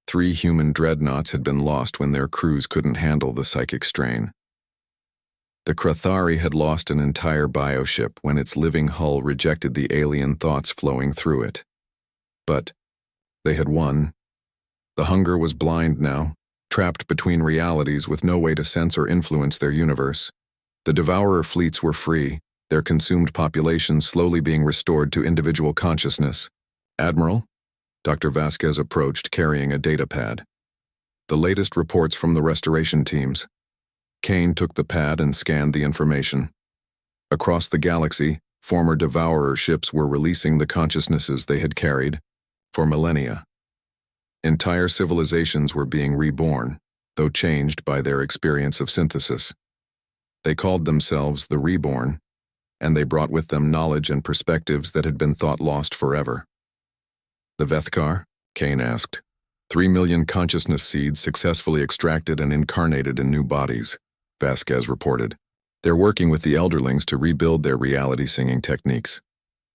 3 human dreadnoughts had been lost when their crews couldn't handle the psychic strain. The Krathari had lost an entire bioship when its living hull rejected the alien thoughts flowing through it. But they had won. The hunger was blind now, trapped between realities with no way to sense or influence their universe. The Devourer fleets were free, their consumed populations slowly being restored to individual consciousness. Admiral? Dr. Vasquez approached, carrying a data pad. The latest reports from the restoration teams. Kane took the pad and scanned the information. Across the galaxy, former Devourer ships were releasing the consciousnesses they had carried for millennia. Entire civilizations were being reborn, though changed by their experience of synthesis. They called themselves the Reborn, and they brought with them knowledge and perspectives that had been thought lost forever. The Vethkar? Kane asked. 3 million consciousness seeds successfully extracted and incarnated in new bodies, Vasquez reported. They're working with the Elderlings to rebuild their reality singing techniques.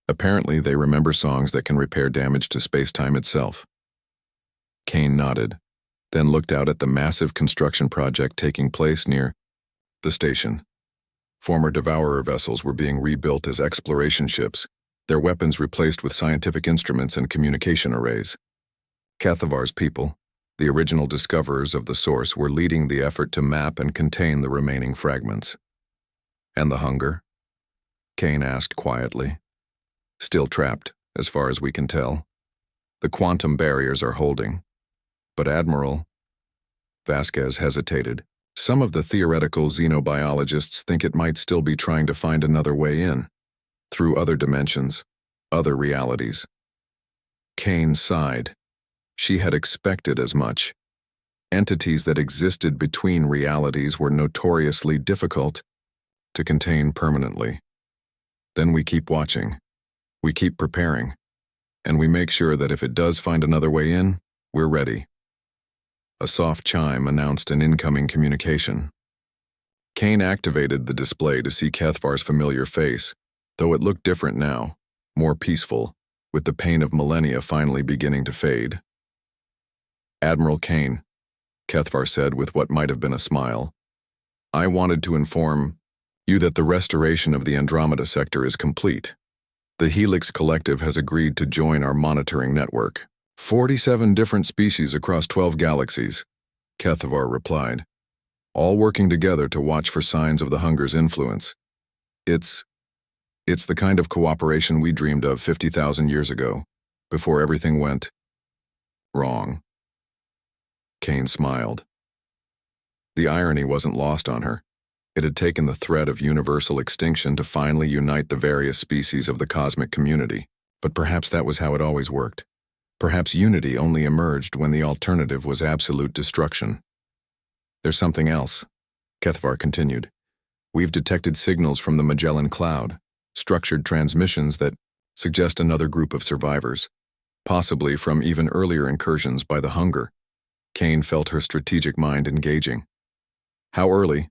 Apparently, they remember songs that can repair damage to space-time itself. Kane nodded, then looked out at the massive construction project taking place near the station. Former Devourer vessels were being rebuilt as exploration ships, their weapons replaced with scientific instruments and communication arrays. Kathavar's people, the original discoverers of the source, were leading the effort to map and contain the remaining fragments. And the hunger? Kane asked quietly. Still trapped, as far as we can tell. The quantum barriers are holding. But Admiral, Vasquez hesitated. Some of the theoretical xenobiologists think it might still be trying to find another way in, through other dimensions, other realities. Kane sighed. She had expected as much. Entities that existed between realities were notoriously difficult to contain permanently. Then we keep watching. We keep preparing. And we make sure that if it does find another way in, we're ready. A soft chime announced an incoming communication. Kane activated the display to see Kethvar's familiar face, though it looked different now, more peaceful, with the pain of millennia finally beginning to fade. Admiral Kane, Kethvar said with what might have been a smile, I wanted to inform you that the restoration of the Andromeda sector is complete. The Helix Collective has agreed to join our monitoring network. 47 different species across 12 galaxies, Kethvar replied, all working together to watch for signs of the hunger's influence. It's the kind of cooperation we dreamed of 50,000 years ago, before everything went wrong. Kane smiled. The irony wasn't lost on her. It had taken the threat of universal extinction to finally unite the various species of the cosmic community, but perhaps that was how it always worked. Perhaps unity only emerged when the alternative was absolute destruction. There's something else, Kethvar continued. We've detected signals from the Magellan Cloud, structured transmissions that suggest another group of survivors, possibly from even earlier incursions by the hunger. Kane felt her strategic mind engaging. How early?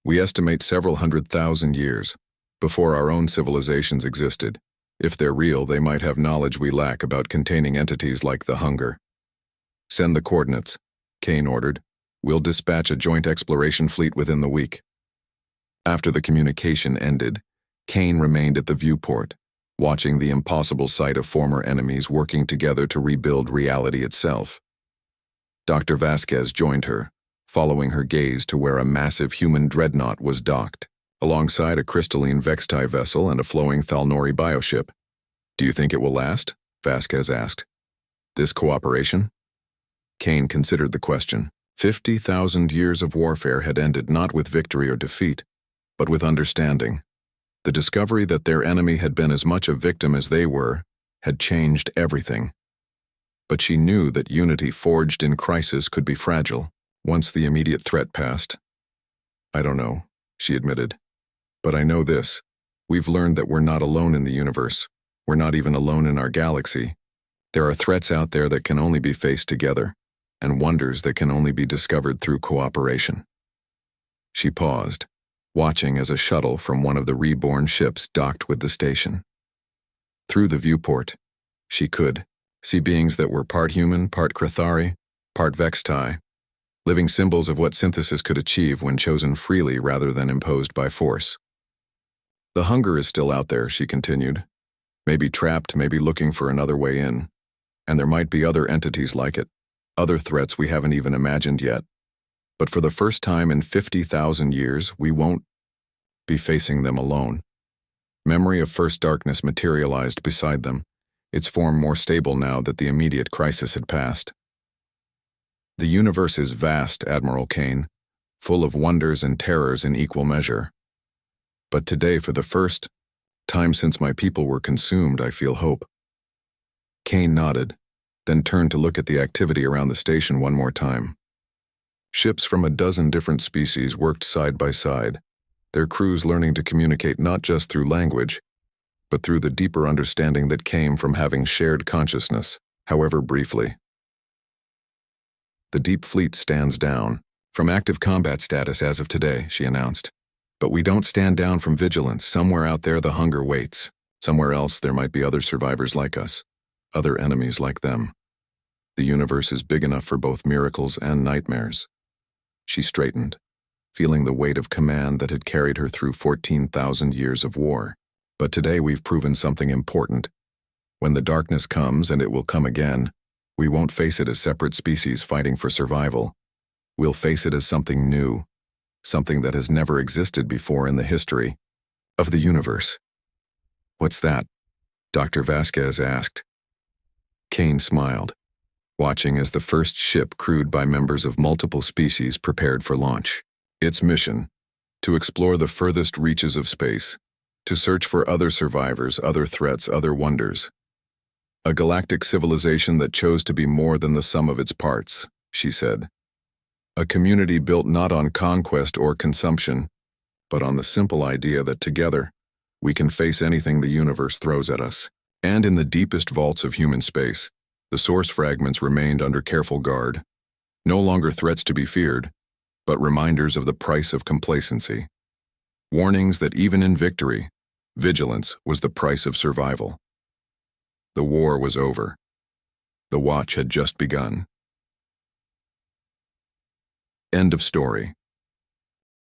We estimate several 100,000 years, before our own civilizations existed. If they're real, they might have knowledge we lack about containing entities like the hunger. Send the coordinates, Kane ordered. We'll dispatch a joint exploration fleet within the week. After the communication ended, Kane remained at the viewport, watching the impossible sight of former enemies working together to rebuild reality itself. Dr. Vasquez joined her, following her gaze to where a massive human dreadnought was docked, alongside a crystalline Vexti vessel and a flowing Thalnori bioship. "Do you think it will last?" Vasquez asked. "This cooperation?" Kane considered the question. 50,000 years of warfare had ended not with victory or defeat, but with understanding. The discovery that their enemy had been as much a victim as they were had changed everything. But she knew that unity forged in crisis could be fragile once the immediate threat passed. "I don't know," she admitted. "But I know this. We've learned that we're not alone in the universe. We're not even alone in our galaxy. There are threats out there that can only be faced together, and wonders that can only be discovered through cooperation." She paused, watching as a shuttle from one of the reborn ships docked with the station. Through the viewport, she could see beings that were part human, part Krathari, part Vexti, living symbols of what synthesis could achieve when chosen freely rather than imposed by force. "The hunger is still out there," she continued. "Maybe trapped, maybe looking for another way in. And there might be other entities like it, other threats we haven't even imagined yet. But for the first time in 50,000 years, we won't be facing them alone." Memory of first darkness materialized beside them, its form more stable now that the immediate crisis had passed. "The universe is vast, Admiral Kane, full of wonders and terrors in equal measure. But today, for the first time since my people were consumed, I feel hope." Kane nodded, then turned to look at the activity around the station one more time. Ships from a dozen different species worked side by side, their crews learning to communicate not just through language, but through the deeper understanding that came from having shared consciousness, however briefly. "The Deep Fleet stands down from active combat status as of today," she announced. "But we don't stand down from vigilance. Somewhere out there the hunger waits. Somewhere else there might be other survivors like us, other enemies like them. The universe is big enough for both miracles and nightmares." She straightened, feeling the weight of command that had carried her through 14,000 years of war. "But today we've proven something important. When the darkness comes, and it will come again, we won't face it as separate species fighting for survival. We'll face it as something new, something that has never existed before in the history of the universe." "What's that?" Dr. Vasquez asked. Kane smiled, watching as the first ship crewed by members of multiple species prepared for launch. Its mission: to explore the furthest reaches of space, to search for other survivors, other threats, other wonders. "A galactic civilization that chose to be more than the sum of its parts," she said. "A community built not on conquest or consumption, but on the simple idea that together we can face anything the universe throws at us." And in the deepest vaults of human space, the source fragments remained under careful guard, no longer threats to be feared, but reminders of the price of complacency. Warnings that even in victory, vigilance was the price of survival. The war was over. The watch had just begun. End of story.